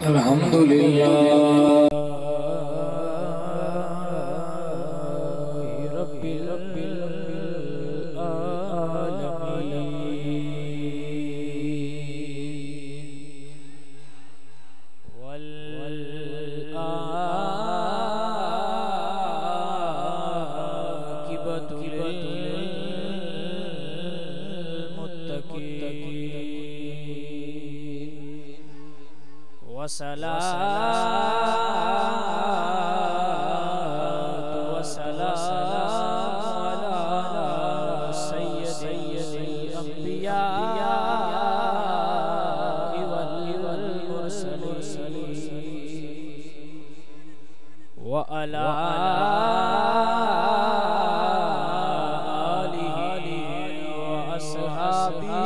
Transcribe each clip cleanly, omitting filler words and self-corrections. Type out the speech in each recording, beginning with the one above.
अल्हम्दुलिल्लाह रब्बिल आलमीन वल आकिबतु लिल मुत्तकीन वसलातु वसलाम अला सय्यदिल अंबिया वल मुरसलीन व अला आलिहि व अस्हाबिहि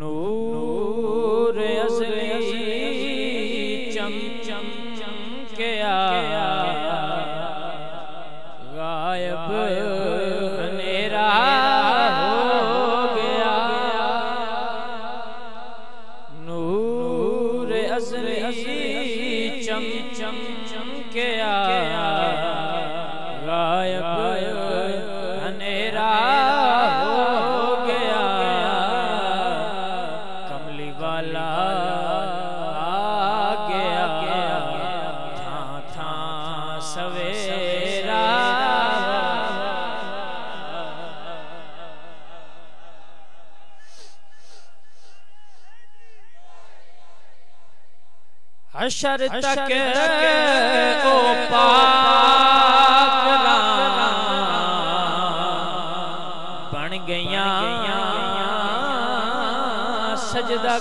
नूर असली चम चम चम के आया गायब अंधेरा हो गया नूर असली चम चम चम के आया गायब अंधेरा सवेरा हशर तक ओ पाक बन गया सजदा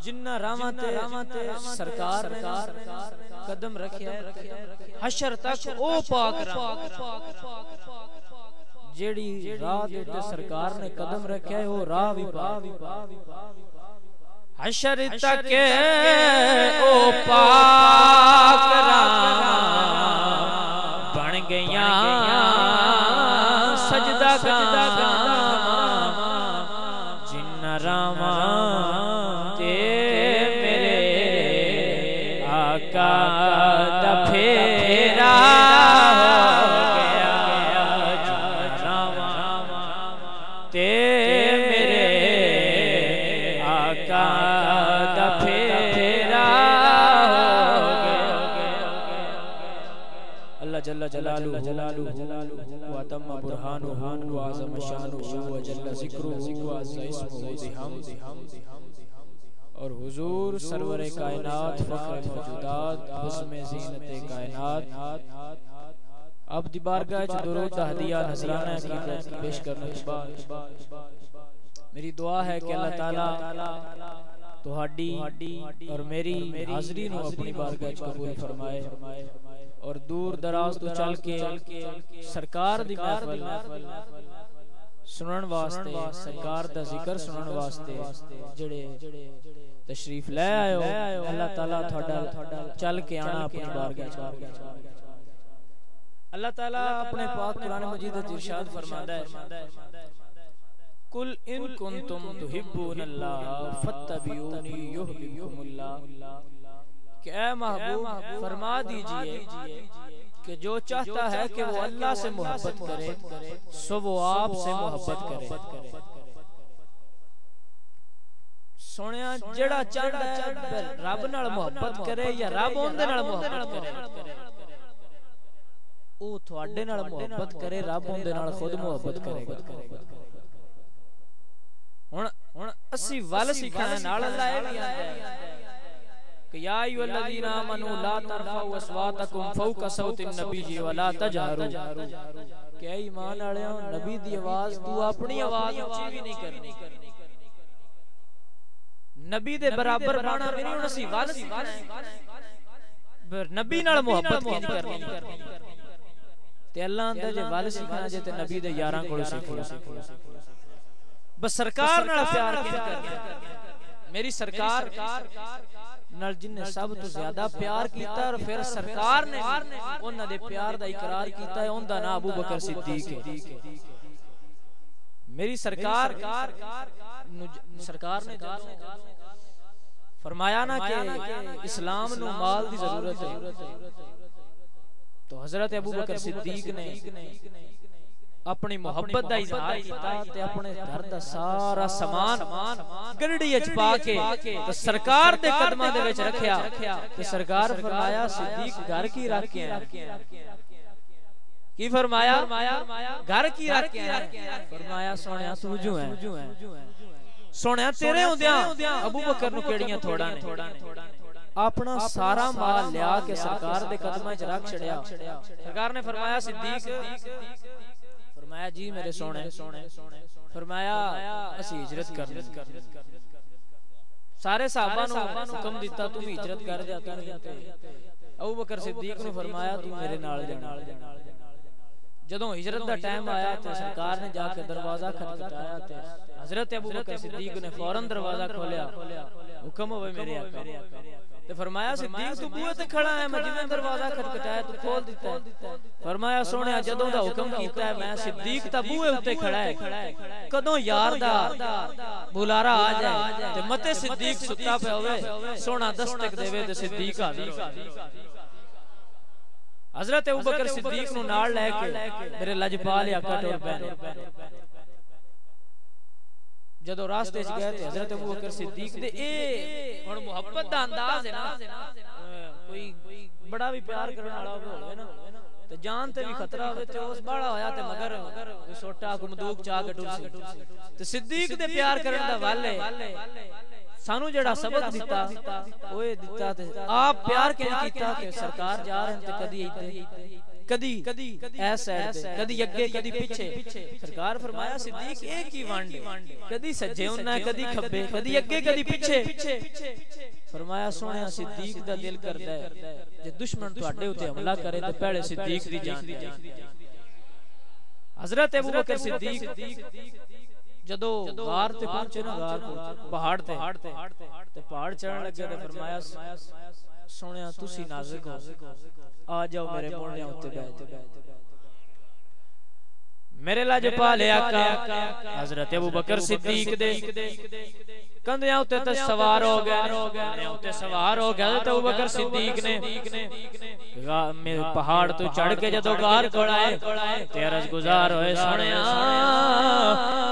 जिन्ना रामते सरकार कदम रखे हशर तक ओ पाक जेड़ी राह ते सरकार ने कदम रखे वो राह भी हशर तक ओ पाक बन गया सजदा जिन्ना रामा फेरा गया ते मेरे आका दा फेरा अल्लाह जल्ला जलालुहु व तम्मा बुरहानुहु व अज़म शानुहुु व जल्ला ज़िक्रुहु व अज़्ज़ा इस्मुहु और हुजूर सरवरे कायनात फख्रुल मौजूदात हुस्न ज़ीनते कायनात अब दी बारगाह च दुरूद दा हदिया नजराना की पेश करने के बाद मेरी दुआ है कि अल्लाह ताला तुहाडी और मेरी हाज़री नूं अपनी बारगाह च कबूल फरमाए और दूर दराज तो चल के सरकार दी महफिल सुनन वास्ते सरकार दा जिक्र सुनन वास्ते जेड़े तशरीफ ले आयो अल्लाह ताला तुहाडा चल के आना अपनी बारगाह च। अल्लाह ताला अपने पाक कुरान मजीद में इरशाद फरमाता है कुल इन कुंतुम तुहिब्बूनल्लाह फत्तबिऊनी युहिब्बुकुमुल्लाह कि ऐ महबूब फरमा दीजिए कि जो चाहता है कि वो अल्लाह से मोहब्बत करे सो वो आप से मोहब्बत करे। सोनिया जेड़ा चाहता है रब नाल मोहब्बत करे या रब उनदे नाल मोहब्बत करे ओ तुहाडे नाल मोहब्बत करे रब उनदे नाल खुद मोहब्बत करेगा। हुण असी वल सिखाने नाल अल्लाह ए भी आंदा है कि या अय्युहल्लज़ीना आमनू ला तरफऊ अस्वातकुम फौका सौतिन नबी वला तजहरू कि ऐ ईमान वालेओ नबी दी आवाज तू अपनी आवाज ऊंची भी नहीं करनी नबी दे बराबर बाणा मेरी हुण असी वल सिखाने नबी नाल मोहब्बत किंज करनी ते अल्लाह आंदा जे वल सिखाना जे ते नबी दे यारां कोल सिखो बस सरकार नाल प्यार किंज करना मेरी सरकार नाल जिन्ने सब तो ज्यादा प्यार कीता और फिर सरकार ने उन्हां दे प्यार दा इकरार कीता है उनदा नाम अबू बकर सिद्दीक है। मेरी सरकार ने फरमाया ना कि इस्लाम नु माल दी जरूरत है तो हजरत अबू बकर सिद्दीक ने अपनी मोहब्बत दा इजहार कीता ते अपने घर दा सारा सामान गड्डी विच पा के ते सरकार दे कदमां दे विच रखया ते सरकार फरमाया सिद्दीक घर की रख के आया की फरमाया घर की रख के आया फरमाया सोनिया तू जो है सोनिया तेरे हुंदियां अबू बकर नु केड़ियां थोड़ा ने अपना सारा माल लिया के सरकार दे कदमां च रख छड़िया। सरकार ने फरमाया सिद्दीक फरमाया जी मेरे सोने फरमाया असी हिजरत करनी सारे साहबा नु हुक्म दिता तुम हिजरत कर जा अबू बकर सिद्दीक नु फरमाया तू मेरे नाल जाना। जदों हिजरत दा टाइम आया तो सरकार ने जाके दरवाजा खटखटाया ते हजरत अबू बकर सिद्दीक ने फौरन दरवाजा खोलिया हुक्म होवे मेरे आका ते फरमाया सिद्दीक तू बूहे ते खड़ा है मैं जिवें दरवाजा खटखटाया तू खोल दिता। फरमाया सोनिया जदों दा हुक्म कीता है मैं सिद्दीक ता बूहे उत्ते खड़ा है कदों यार दा बुलारा आ जाए ते मते सिद्दीक सुता पे होवे सोना दस्तक देवे ते सिद्दीक हाजिर हजरत अबू बकर सिद्दीक नु नाल लेके मेरे लजपाल आका टुर पे जदों रास्ते च गए थे हजरत अबू बकर सिद्दीक दे ए हुन मोहब्बत दा अंदाज है ना कोई बड़ा भी प्यार करने वाला होवे ना ते जान ते भी खतरा होवे ते उस बड़ा होया ते मगर सोटा बंदूक चा के टुरसी ते सिद्दीक दे प्यार करने दा वाले सानू जेड़ा सबक दिता ओए दिता ते आप प्यार के कीता कि सरकार जा रहे ते कदी ऐ साइड ते कदी अगे कदी पीछे सरकार फरमाया सिद्दीक एक ही वांडे कदी सज्जे होना कदी खब्बे कदी अगे कदी पीछे फरमाया सोनिया सिद्दीक दा दिल करदा है जे दुश्मन तुहाडे उते हमला करे ते पहले सिद्दीक दी जान जाए। हजरत अबू बकर सिद्दीक जदों गार ते पहुंचे ना गार पहाड़ ते पहाड़ चढ़न लगे ते फरमाया सोनिया तुसी नाज़ुक हो आ जाओ मेरे मोढ़ियां उत्ते बैठ मेरे लाजपाल आका हजरत अबू बकर सिद्दीक दे कंधियां उत्ते ते सवार हो गए तो अबू बकर सिद्दीक ने पहाड़ तो चढ़ के जदों गार कोल आए ते अर्ज गुजार होए सोनिया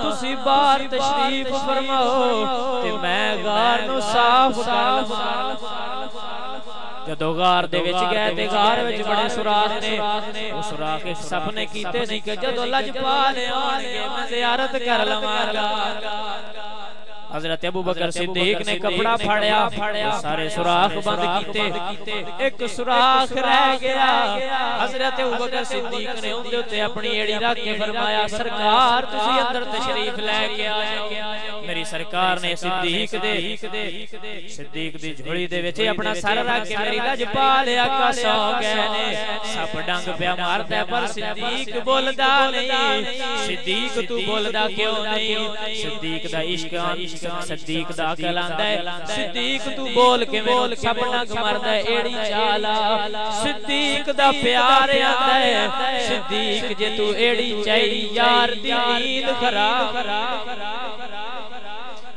तुसी बाहर तशरीफ फरमाओ ते मैं गार नु साफ कर जदों गार दे विच गए ते गार विच बड़े सुराख ने उस सुराख इच सपने कीते सी कि जदों लजपाल आउणगे मैं ज़ियारत कर लवांगा हजरत अबू बकर सिद्दीक ने कपड़ा फाड़या, सारे सुराख बंद कीते, एक सुराख रह गया। हजरत अबू बकर सिद्दीक ने उनदे उत्ते अपनी एड़ी रख के फरमाया, सरकार तुसी अंदर तशरीफ लेके आओ। मेरी सरकार ने सिद्दीक दी झोली दे विच अपना सर रख के मेरी लज पा लिया। सौ गए ने सप डंग पिया मारदा है, पर सिद्दीक बोलदा नहीं। सिद्दीक तू बोलदा क्यों नहीं? सिद्दीक दा इश्क सिद्दीक दा अकल आंदा है। सिद्दीक तू बोल के मेरे सप डंग मारदा है, एड़ी चाला। सिद्दीक दा प्यार आंदा है। सिद्दीक जे तू एड़ी चाही यार दी नींद खराब।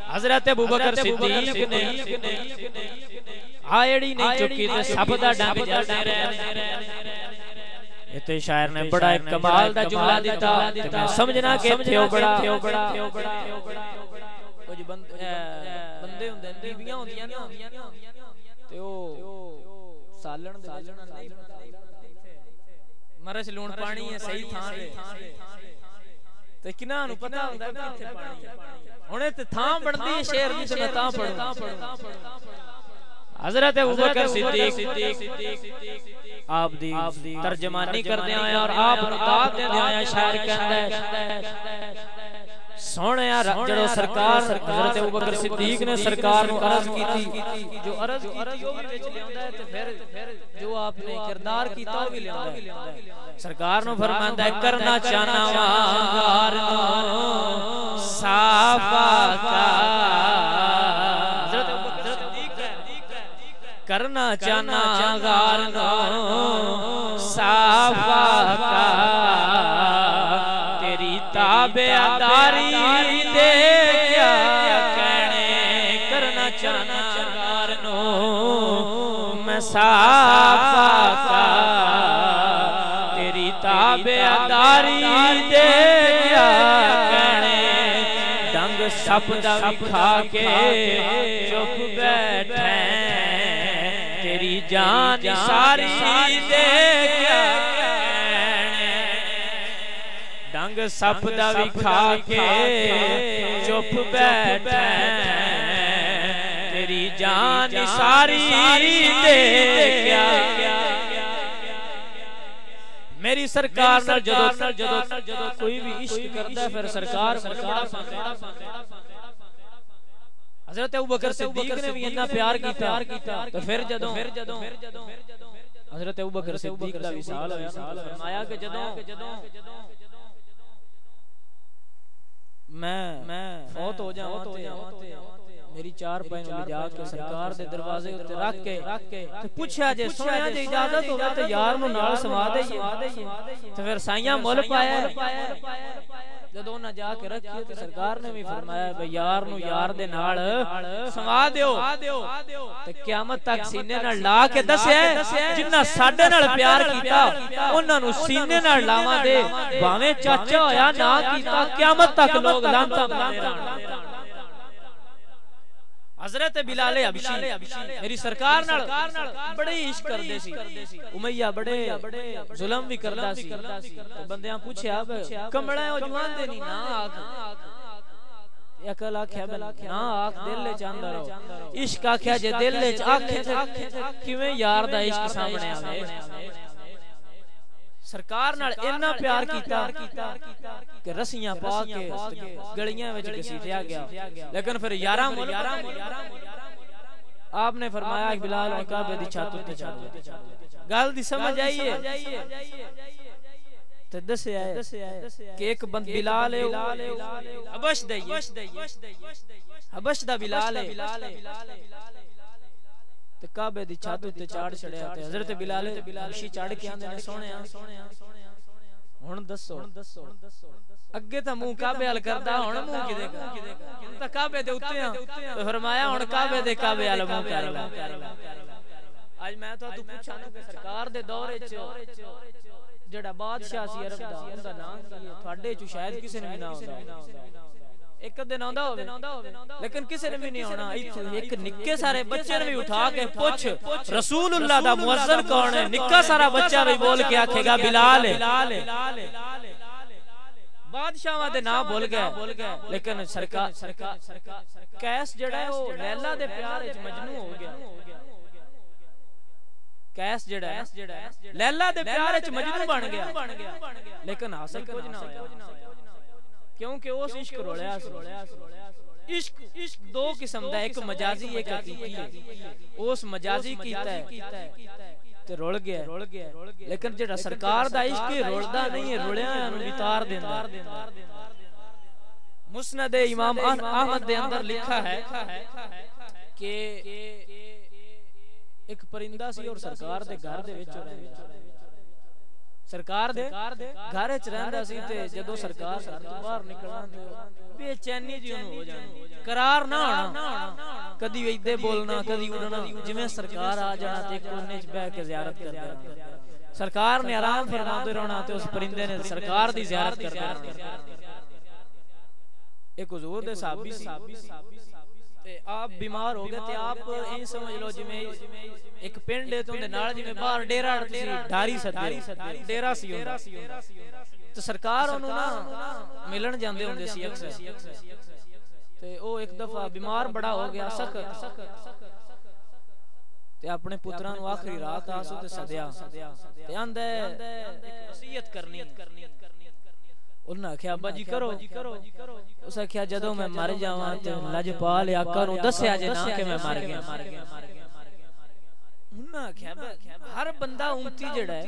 हजरत अबू बकर सिद्दीक ने आयड़ी नहीं चुकी तो सब दा डंग जलदे रहे। इते शायर ने बड़ा एक कमाल दा जुमला दिता, मैं समझना कि थियो बड़ा कुछ बंदे हुंदे ने, बीबियां होंदियां ना ते ओ सालण दे नहीं मरच लूण पानी है सही थां ते ते किना नु पता हुंदा किथे पानी है। हुणे ते थां बनदी है शेर दी ते मैं तां पढ़ूं। हजरत अबू बकर सिद्दीक आप दी तर्जमानी करदे आया और आप नु दात देंदे आया। शायर कहंदा है सोने जड़ो सरकार हजरत अबू बकर सिद्दीक ने सरकार नु अर्ज कीती, जो अर्ज कीती ओ भी विच लियांदा है ते फिर जो आपने किरदार कीता ओ भी लियांदा है। सरकार नु फरमांदा है, करना चाहना वार नो साफा का। हजरत अबू बकर सिद्दीक करना चाहना गार नो साफा का, तेरी ताबेदारी दे क्या कहने। करना चाहना गार नो मैं साफा का, तेरी ताबेदारी दे क्या कहने। डंग सप दा विखा के चुप बैठे, तेरी जान सारी दे क्या कहने। डंग सप दा विखा के चुप बैठे, तेरी जान सारी दे क्या। मेरी सरकार नाल जदों कोई भी इश्क करदा है फिर सरकार हजरत अबू बकर सिद्दीक ने भी इतना प्यार कीता तो फिर जदों हजरत अबू बकर सिद्दीक दा विसाल होया, फरमाया कि जदों मैं फौत हो जावां ते मेरी चार पैन ले जाके सरकार दे दरवाजे उत्ते रख के ते पूछया जे सुनिया जे इजाजत होवे ते यार नु नाल समा देईए। ते फिर साईयां मुल पाया। जदों ना जाके रखिए ते सरकार ने भी फरमाया भाई यार नु यार दे नाल समा दियो ते क़यामत तक सीने नाल ला के दस्या जिन्ना साडे नाल प्यार कीता उन्हां नु सीने नाल लावां दे, भावें चाचा होया ना कीता क़यामत तक लोग लानतां पांदे रहण। हजरत बिलाल हबशी मेरी सरकार नाल बड़े इश्क करदे सी। उमैया बड़े जुल्म भी करदा सी। ते बंदियां पूछया कमला ओ जवान दे नी ना आख, अकल आख्या ना आख दिल ले चांदा रहो। इश्क आख्या जे दिल ले आखे ते किवें यार दा इश्क सामने आवे। सरकार नाल इन्ना प्यार कीता कि रस्सियां पा के गलियां विच घसीटिया गया। लेकिन फिर यारां आपने फरमाया बिलाल और काबे दी छत उत्ते चढ़। गल दी समझ आई है ते दस्या कि एक बंद बिलाल है हबश दा बिलाल है ते काबे दी छत उत्ते चढ़ छड़या ते हजरत बिलाल हबशी चढ़ के आंदे ने सोहणिया हुन दसो अगे तां मुंह काबे अल करदा हुन मुंह किदे कर तां काबे दे उत्ते आ ते फरमाया हुन काबे अल मुंह कर ला। आज मैं तो तू पूछा ना कि सरकार दे दौरे च जेड़ा बादशाह सी अरब दा उनदा नाम की है ਤੁਹਾਡੇ ਚ शायद किसी ने भी ना होंदा, एक दिन आंदा होवे लेकिन किसी ने भी नहीं आना। एक निक्के सारे बच्चे ने भी उठा के पूछ रसूलुल्लाह दा मुअज्जिन कौन है, निक्का सारा बच्चा भी बोल के आखेगा बिलाल है। बादशाह दे नाम भूल गए लेकिन सरकार कैस जेड़ा है वो लैला दे प्यार विच मजनू हो गया। कैस जेड़ा है लैला दे प्यार विच मजनू बन गया लेकिन हासिल कुछ ना होया क्योंकि उस इश्क रोलिया। इश्क दो किस्म दा, एक मजाजी एक हकीकी है। उस मजाजी कीता है ते रुल गया लेकिन जेड़ा सरकार दा इश्क रुलदा नहीं है, रुलिया नु वितार देंदा। मुस्नद इमाम अहमद दे अंदर लिखा है कि एक परिंदा सी और सरकार दे घर दे विच रहंदा। सरकार दे घर विच रहंदा सी ते जदों सरकार घर तो बाहर निकलना ते बेचैनी जी हो जानी, करार ना होना, कदी इदे बोलना कदी उड़ना। जिवें सरकार आ जाना ते कोने च बैठ के ज़ियारत करदा, सरकार ने आराम फरमाते रहना ते उस परिंदे ने सरकार दी ज़ियारत करदा रहना। एक हुजूर दे सहाबी सी ते आप बीमार हो गए ते आप ऐ समझ लो जिवें एक पिंड है तो उनदे नाल जिवें बाहर डेरा सी, ढारी सदे डेरा सी होंदा ते सरकार ओनू ना मिलन जांदे हुंदे सी अक्सर। ते ओ एक दफा बीमार बड़ा हो गया सख्त ते अपने पुत्रां नू आखिरी रात आसू ते सदया ते आंदा वसीयत करनी। उन्हें आख्या अब्बा जी करो। उस आख्या जदों मैं मर जावां ते लजपाल आका नू दस्या जे ना कि मैं मर गया। उन्हें आख्या हर बंदा उम्मती जेड़ा है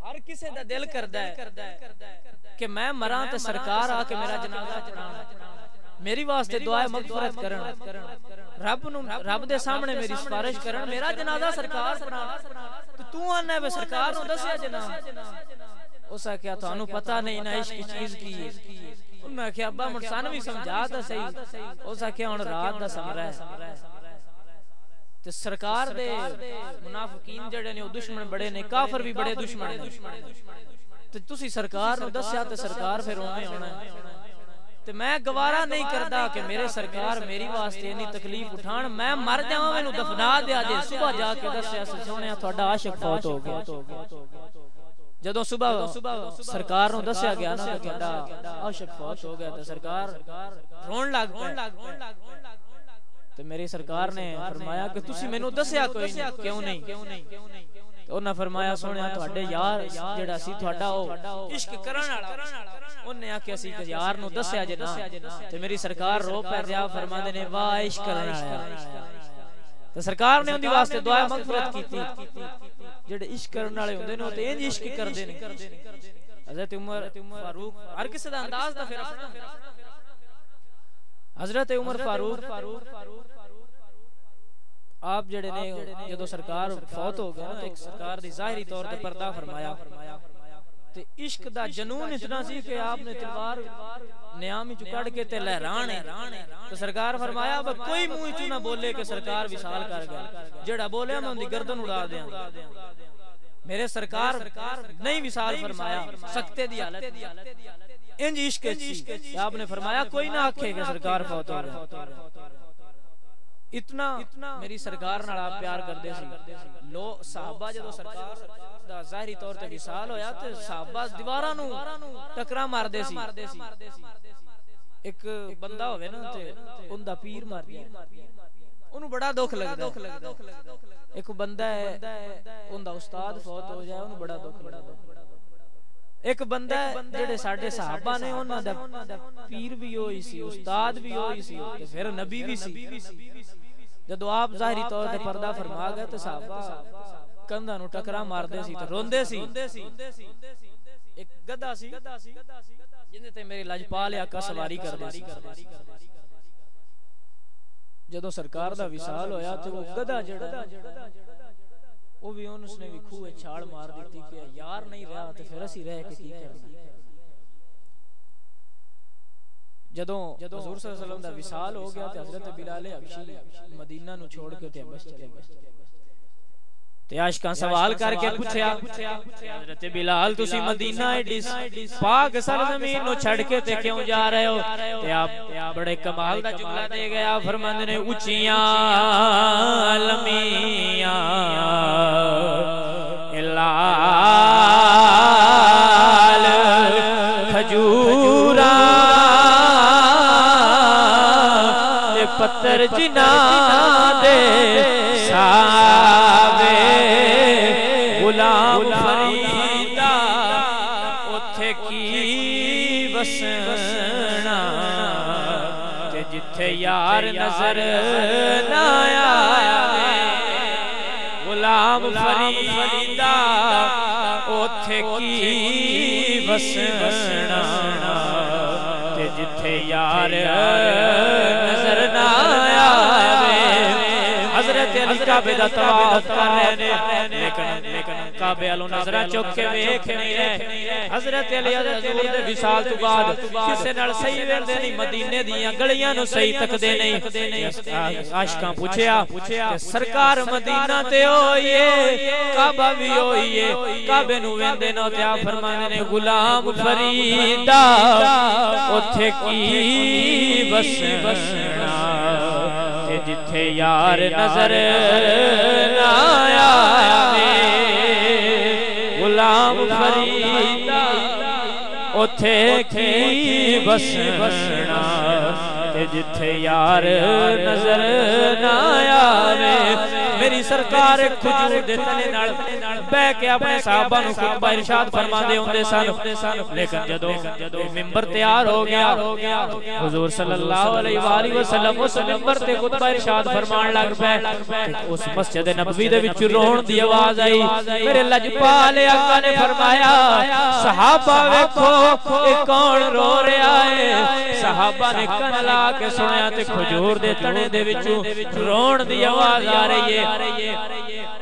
हर किसी दा दिल करदा है कि मैं मरां ते सरकार आके मेरा जनाजा पढ़ाण, मेरी वास्ते दुआ मगफरत करन, रब दे सामने मेरी सिफारिश करन, मेरा जनाजा सरकार पढ़ाण। तो तू आना वे सरकार नू दस्या जे ना। उस आख्या थानू पता नहीं ना इश्क चीज की है। उन्हें आख्या अब्बा मुझ सन भी समझा ता सही। उस आख्या हुण रात दा समरा है ते सरकार दे मुनाफिकीन जेड़े ने ओ दुश्मन बड़े ने, काफिर भी बड़े दुश्मन ने ते तुसी सरकार नू दस्या ते सरकार फिर उवें होना ते मैं गवारा नहीं करदा कि मेरे सरकार मेरी वास्ते इन्नी तकलीफ उठाण। मैं मर जावां मैनू दफना दिया जे, सुबह जाके दस्या सोहणिया तुहाडा आशिक फौत हो गया। जदों सुबह सरकार नू दस्या गया ना कि तुहाडा आशिक फौत हो गया ते सरकार रोण लग पई। ते मेरी सरकार ने फरमाया कि तुसी मैनू दस्या कोई नहीं, क्यों नहीं? ते उन्हें फरमाया सोहणिया तुहाडे यार जेड़ा सी तुहाडा ओ इश्क करन वाला, उन्हें आख्या सी कि यार नू दस्या जे ना। ते मेरी सरकार रो पै जा फरमांदे ने वाह इश्क करन वाला। ते सरकार ने उनदी वास्ते दुआ मगफरत कीती। जेड़े इश्क करन वाले हुंदे ने ओ ते इंज इश्क करदे ने। हजरत उमर फारूक हर किसी दा अंदाज दा फिर अपना। हजरत उमर फारूक आप जेड़े ने जदों सरकार फौत हो गया ना, एक सरकार दी ज़ाहिरी तौर ते पर्दा फरमाया ते इश्क दा जनून इतना सी कि आपने तलवार नियाम विच कढ के ते लहराण है। तो सरकार फरमाया अब कोई मुंह च ना बोले कि सरकार विसाल कर गया, जेड़ा बोले मैं उनदी गर्दन उड़ा देंगा। मेरे सरकार नहीं विसाल फरमाया, सख्ते दी हालत इंज इश्क आपने फरमाया कोई ना आखे कि सरकार फौत हो गया। इतना मेरी सरकार नाल आप प्यार करदे सी। लो साहबा जदों सरकार दा ज़ाहिरी तौर ते विसाल होया ते साहबा दीवारां नू टकरा मारदे सी। एक बंदा होवे ना ते उनदा पीर मर गया, ओनू बड़ा दुख लगदा। एक बंदा है उनदा उस्ताद फौत हो जाए, ओनू बड़ा दुख लगदा। एक बंदा जेड़े साडे साहबा ने उन्हां दा पीर भी होई सी, उस्ताद भी होई सी ते फिर नबी भी सी। जदों आप ज़ाहिरी तौर ते पर्दा फरमा गए तो साहबा कंधा नू टकरा मारदे सी ते रोंदे सी। एक गधा सी जिंदे ते मेरे लजपाल आका सवारी करदे सी। जदों सरकार दा विसाल होया ते वो गधा जेड़ा वो भी उसने भी खूह छाल मार दी कि यार नहीं रहा तो फिर असी रह के की करना। जदों हुजूर सल्लल्लाहु अलैहि वसल्लम दा विसाल हो गया ते हजरत बिलाल हबशी मदीना नु छोड़ के ते हबश चले गए। ते आशिकां सवाल करके पूछया हजरत बिलाल तुसी मदीना एडी पाक सरजमीन नु छड़ के ते क्यों जा रहे हो? ते आप बड़े कमाल दा जुमला दे गया, फरमांदे ने ऊंचियां लमियां इलाल पत्थर जिना दे सावे गुलाम फरीदा उथे की वसना ते जिथे यार नजर ना आवे गुलाम फरीदा उथे की वसना ते जिथे यार नजर ना आवे। हजरत अली काबे दा तवाफ कर रहे ने लेकिन काबे वालों नजरां चुक के वेख नहीं रहे। हजरत अली हजूर दे विसाल तो बाद किसे नाल सही वेंदे नहीं, मदीने दियां गलियां नु सही तकदे नहीं। आशिकां पूछया सरकार मदीना ते होइए काबा भी होइए, काबे नु वेंदे न ते आ फरमांदे ने गुलाम फरीदा उथे की वसना ते जिथे यार नजर ना आवे गुलाम फरीदा उथे की वसना ते जिथे यार नजर ना आवे। मेरी सरकार खजूर दे तने नाल बैठ के अपने साहबा नु खुतबा इरशाद फरमांदे हुंदे सन। लेकिन जदों मिंबर तैयार हो गया हुजूर सल्लल्लाहु अलैहि वसल्लम उस मिंबर ते खुतबा इरशाद फरमान लग पे। उस मस्जिद नबवी दे विच रोण दी आवाज आई। मेरे लजपाल आका ने फरमाया सहाबा वेखो ए कौन रो रहा है। सहाबा ने कान ला के सुनया ते खजूर दे तने दे विचों रोण दी आवाज आ रही है।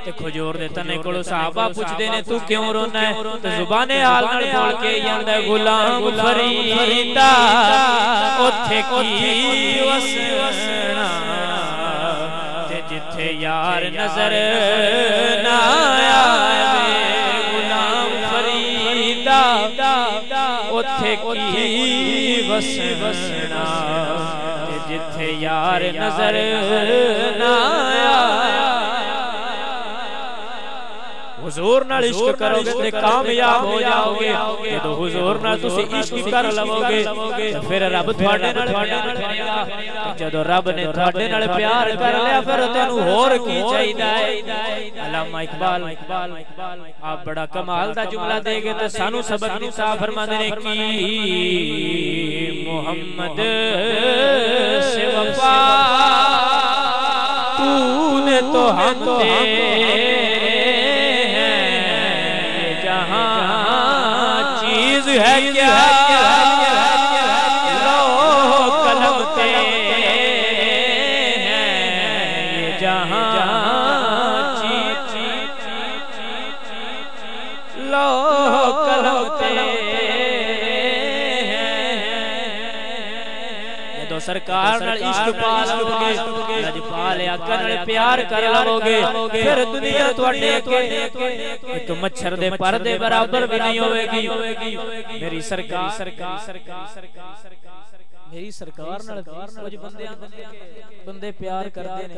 ते खजूर दे तने कोलों सहाबा पूछदे ने तू क्यों रोना है? ते जुबाने हाल नाल बोल के आंदा गुलाम फरीदा उथे की वसना ते जिथे यार नजर ना आवे गुलाम फरीदा उथे की वसना ते जिथे यार नजर ना आवे। हुजूर नाल इश्क करोगे ते कामयाब हो जाओगे। जदों हुजूर नाल तुसी इश्क कर लवोगे ते फिर रब तुहाडे नाल करेगा। जदों रब ने तुहाडे नाल प्यार कर लिया फिर तैनूं होर की चाहीदा है। अल्लामा इकबाल आप बड़ा कमाल दा जुमला देगे ते सानू सबक दिता। फरमांदे ने की मोहम्मद से वफा तूने तो हम चीज है क्या लो कलम तेरे हैं ये जहां लो कलम तेरे हैं। तो सरकार नाल इश्क पा लवोगे लजपाल आका नाल प्यार कर लवोगे फिर दुनिया तुहाडे अगे एक मच्छर दे पर दे बराबर भी नहीं होवेगी। मेरी सरकार मेरी सरकार नाल कुछ बंदे प्यार करदे ने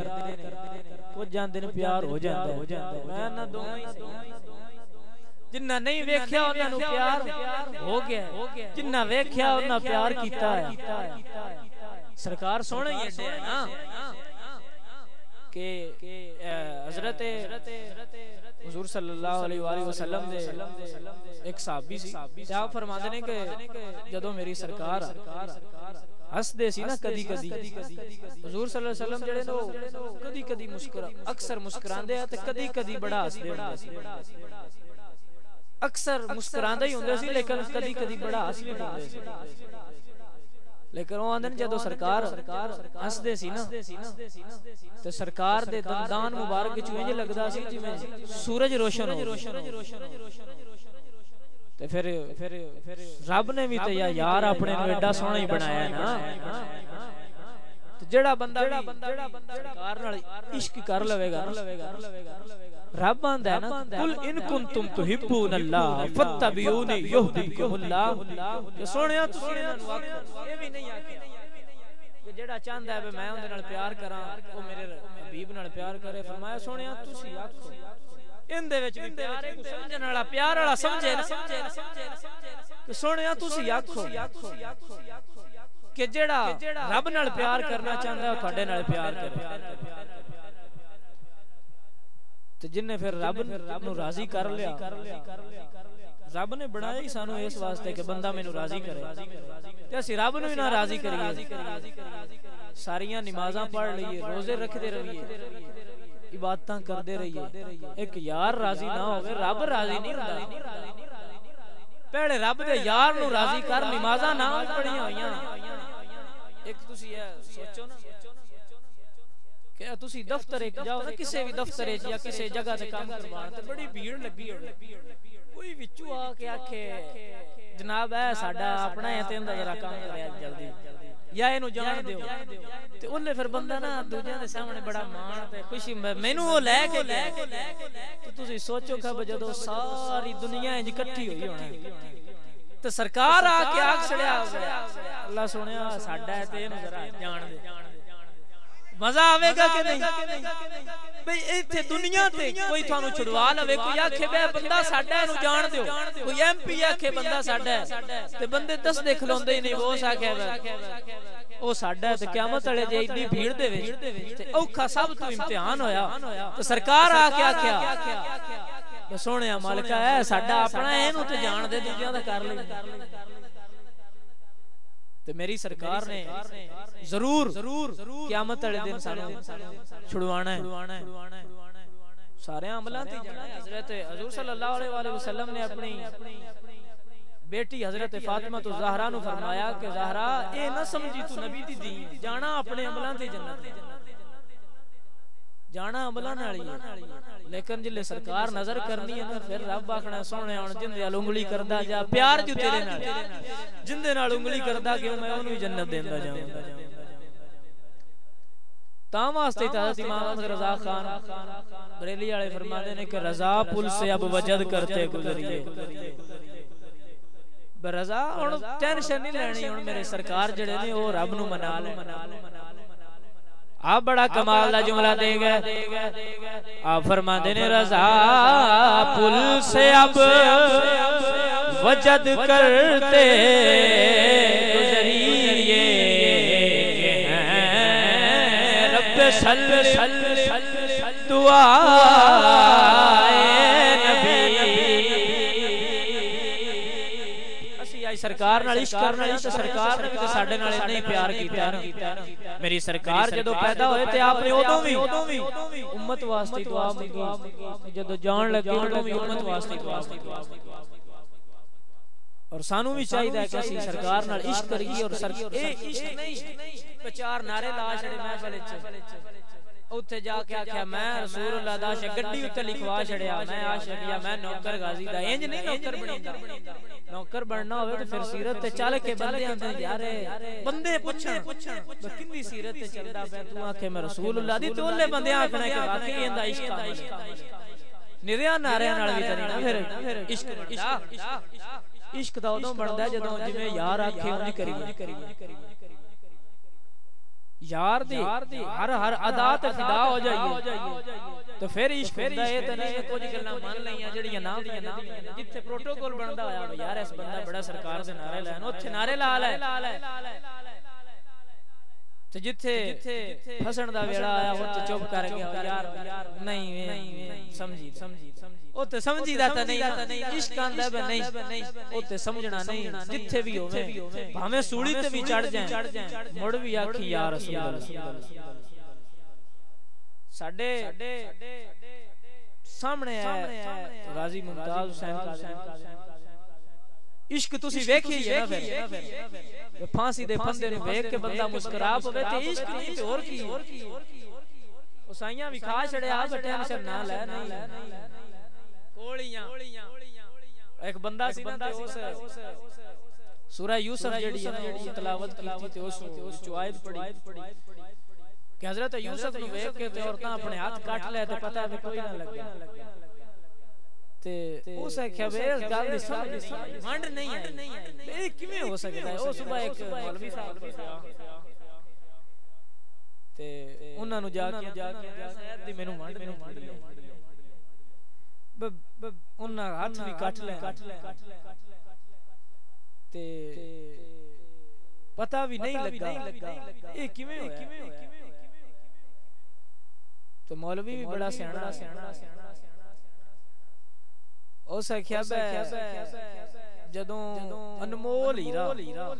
कुछ जांदे ने प्यार हो जांदा है। मैं ना दोवां ही जिन्ना नहीं वेख्या उन्हां नूं प्यार हो गया, जिन्ना वेख्या उन्हां प्यार कीता है। सरकार सोहणे ही ऐसे है ना कि हजरत हुजूर सल्लल्लाहु अलैहि वसल्लम दे एक सहाबी सी ते आप फरमांदे ने कि जदों मेरी सरकार हसदे सी ना कदी कदी हुजूर सल्लल्लाहु अलैहि वसल्लम जेड़े नो कदी कदी अक्सर मुस्कुरांदे ते कदी कदी बड़ा हसदे हुंदे सी। अक्सर मुस्कुरांदे ही हुंदे सी लेकिन कदी कदी बड़ा हसदे हुंदे सी। लेकिन वो आंदे जदों सरकार हसदे सी ना ते सरकार दे दंदान मुबारक विच इंज लगदा सी जिवें सूरज रोशन हो। ते फिर रब ने भी तो यार अपने नूं एडा सोहना ही बनाया है ना। ते जेड़ा बंदा सरकार नाल इश्क कर लवेगा रब आंदा है ना कुल इन कुंतुम तुहिब्बूनल्लाह फत्तबिऊनी युहब्बुकुमुल्लाह। ते सोहणिया तुसीं इन्हां नूं आखो ये भी नहीं आखिया कि जेड़ा चाहंदा है मैं उहदे नाल प्यार करां ओ मेरे हबीब नाल प्यार करे। फरमाया सोहणिया तुसीं आखो इंदे विच भी प्यार है समझण वाला प्यार वाला समझे ना कि सोहणिया तुसीं आखो कि जेड़ा रब नाल प्यार करना चाहता है तुहाडे नाल प्यार करे ते जिन्ने फिर रब नूं राजी कर लिया रब ने बनाया ही सानू इस वास्ते कि बंदा मैनू राजी करे ते असीं रब नूं ही ना राजी करिए सारियां नमाज़ां पढ़ लईए रोजे रखते रहिए इबादतां करते रहिए एक यार राजी ना होवे रब राजी नहीं हुंदा पहले रब दे यार नूं राजी कर नमाज़ां ना पढ़ियां होईयां एक तुसीं सोचो ना कि तुसीं दफ्तर जाओ ना किसी भी दफ्तर या किसी जगह ते काम करवाण ते बड़ी भीड़ लगी होवे कोई विचू आके आखे जनाब है साडा अपना है ते इंदा जरा काम करिया जल्दी या इनू जान दियो ते ओले फिर बंदा ना दूजियां दे सामने बड़ा मान ते खुशी मैनू ओ ले के ते तुसीं सोचो कि जदों सारी दुनिया इंज इकट्ठी होई होना ते सरकार आके आख छड़िया अल्लाह सुनिया साडा है ते इनू जरा जान दे मजा आवेगा कि नहीं भाई इत्थे दुनिया ते कोई थानू छुड़वा लवे कोई आखे बे बंदा साडा इनू जान दियो कोई एमपी आखे बंदा साडा है ते बंदे दस दे खलोंदे ही नहीं वो आखे ओ साडा ते क़यामत वाले जे इतनी भीड़ दे विच ते औखा सब तो इम्तिहान होया ते सरकार आके आख्या सोहणिया मालिका है साडा अपना इनू ते जान दे दूजियां दा कर ले ते मेरी सरकार ने जरूर क़यामत वाले दिन सानू छुड़वाना है सारे अमलां ते जाना है हज़रत हुज़ूर सल्लल्लाहु अलैहि वसल्लम ने अपनी बेटी हज़रत फातिमा तो ज़हरा नु फरमाया कि ज़हरा ए ना समझी तू नबी दी दी जाना अपने अमलां ते जन्नत जाना अमलां नाल ही लेकिन जिले सरकार नजर करनी है ना फिर रब आखना सोहणे हुण जिंदे नाल उंगली करदा जा प्यार जो तेरे नाल जिंदे नाल उंगली करदा कि मैं ओनू जन्नत देंदा जाऊंगा ता वास्ते हज़रत इमाम अहमद रज़ा खान बरेली वाले फरमाते ने कि रज़ा पुल से अब वजद करते गुजरिए रज़ा हुण टेंशन नहीं लेनी हुण मेरे सरकार जेड़े ने ओ रब नू मना ले आप बड़ा कमाल दा जुमला दे गए आप फरमाते ने रज़ा पुल से अब वजद करते गुजरिए रब्बे सल्ल सल्ल दुआ सरकार नाल इश्क करना इश्क सरकार ने भी साडे नाल नहीं प्यार कीता मेरी सरकार जदों पैदा होए ते आपने ओदों भी उम्मत वास्ते दुआ मंगी जदों जान लगे ओदों भी उम्मत वास्ते दुआ मंगी और सानू भी चाहिए कि असि सरकार नाल इश्क करिए और ए इश्क नहीं चार नारे ला छड़े महफिल च उत्थे जाके आख्या मैं रसूलुल्लाह दा आशिक गड्डी उत्ते लिखवा छड़िया मैं आशिक या मैं नौकर गाजी दा इंज नहीं नौकर बणींदा नौकर बनना होवे तो फिर सीरत ते चल के बंदे आंदे यार बंदे पुछण किंदी सीरत ते चलदा पे तू आखे मैं रसूलुल्लाह दी तोले बंदे आखना कि वाकई इंदा इश्क निरिया नारियां नाल भी तरी ना फिर इश्क बनदा इश्क दा उदों बनदा जदों जिवें यार आखे उंज करिए यार दी हर हर अदा ते फिदा हो जाइए तो फिर इश्क हुंदा है ते नहीं कुछ गल्लां मान लईयां जेड़ियां ना जिथे प्रोटोकॉल बनदा होया यार इस बंदा बड़ा सरकार दे नारे लान ओथे नारे ला ले ते जिथे फसण दा वेला आया ओथे चुप कर गया यार नहीं समझी ओते समझीदा ता नहीं इश्क आंदा बे नहीं ओते समझना नहीं जिथे भी होवे भावें सूली ते भी चढ़ जाए मुड़ भी आखी या रसूल अल्लाह साडे सामने है गाजी मुमताज हुसैन का इश्क तुसी वेखी है ना फिर फांसी दे फंदे नु वेख के बंदा मुस्कुरा पवे ते इश्क नहीं ते और की उसाइयां भी खा छड़या टेंशन ना ले नहीं कोलियां एक बंदा सी बंदा उस सूरह यूसुफ जेडी है ना तिलावत की ते उस जो आयत पढ़ी कि हजरत यूसुफ नु देख के ते औरतां अपने हाथ काट ले ते पता है कोई ना लगे ते उस आख्या वे इस गल दी समझ नहीं आई मंड नहीं आई ए किवें हो सकदा है ओ सुबह एक मौलवी साहब ते उन्हां नु जाके शायद दी मेनू मंड उन्हां हाथ भी काट ले ते पता भी नहीं लगा ये किवें होया। तो मौलवी भी बड़ा सियाना उस आख्या जदों अनमोल हीरा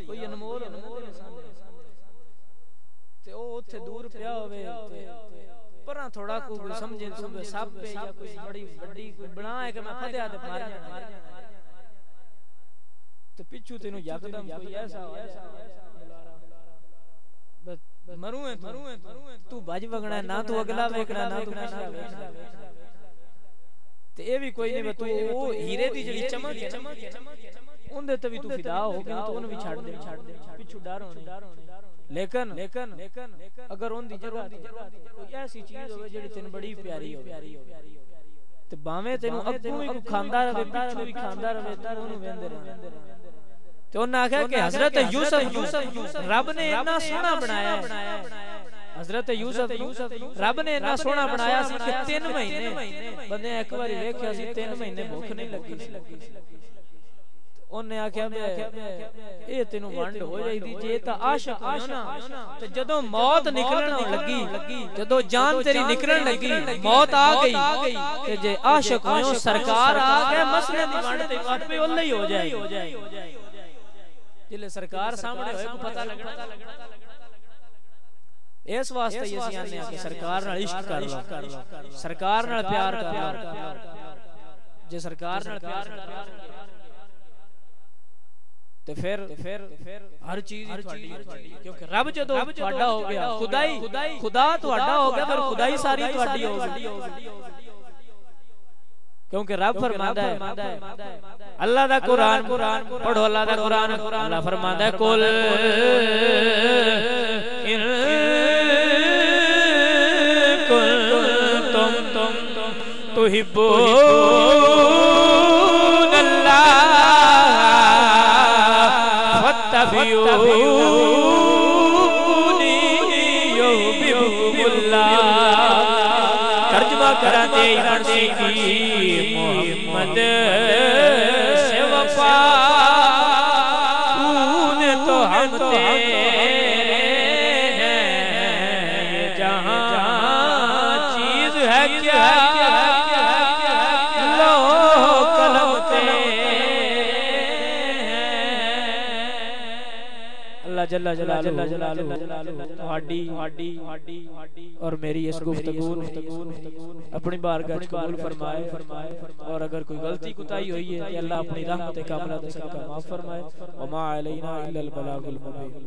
कोई अनमोल ते ओ उत्थे दूर पिया होवे परा थोड़ा को समझे तू सब पे या कोई बड़ी बड़ी कोई बना है कि मैं फतेहा ते मार जाना तो पिछू तेनु यकदम कोई ऐसा मरू है तू भज वगना ना तू अगला वेखना ना तू पिछला वेखना ते ए भी कोई नहीं तू ओ हीरे दी जड़ी चमक उंदे ते भी तू फिदा हो गया तो उन भी छाड़ दे पिछू डर होनी लेकिन अगर उन दी जगह कोई ऐसी चीज होवे जेड़ी तेन बड़ी प्यारी हो ते बावे तेनु अगू भी खांदा रहे पिछू भी खांदा रहे तार ओनु वेंदे रहे ते उन्हें आख्या कि हजरत यूसुफ रब ने इतना सोना बनाया हजरत यूसुफ रब ने इतना सोना बनाया सी कि 3 महीने बंदे एक बार देखया सी 3 महीने भूख नहीं लगी सी उन्हें आख्या ए तेनु वंड हो जाईदी जे ता आशिक हो ना ते जदों मौत निकलण लगी जदों जान तेरी निकलण लगी मौत आ गई ते जे आशिक होयो सरकार आ गए मसले दी वंड ते आपे ओले ही हो जाए जिले सरकार सामने होए को पता लगना इस वास्ते ये सियाने कि सरकार नाल इश्क कर लो सरकार नाल प्यार कर लो जे सरकार नाल प्यार ते फिर हर चीज ਤੁਹਾਡੀ क्योंकि रब जदों ਤੁਹਾਡਾ हो गया खुदा ਤੁਹਾਡਾ हो गया फिर खुदाई सारी ਤੁਹਾਡੀ हो गई क्योंकि रब फरमाता है अल्लाह दा कुरान पढ़ो अल्लाह दा कुरान अल्लाह फरमाता है कुल इन कुंतुम तुहिब्बून अल्लाह फत्तबिऊनी युहिब्बुकुमुल्लाह तर्जुमा करा दे इब्न सीकी मोहम्मद से वफा तूने तो हम तेरे हैं ये जहां चीज है क्या लो कलम अल्लाह जल्ला जलालुहु ਤੁਹਾਡੀ और मेरी इस गुफ्तगू अपनी बारगाह कबूल फरमाए और अगर कोई गलती कुताही हुई है अल्लाह अपनी रहमत कामिला से माफ फरमाए व मा अलैना इल्लल बलागुल मुबीन।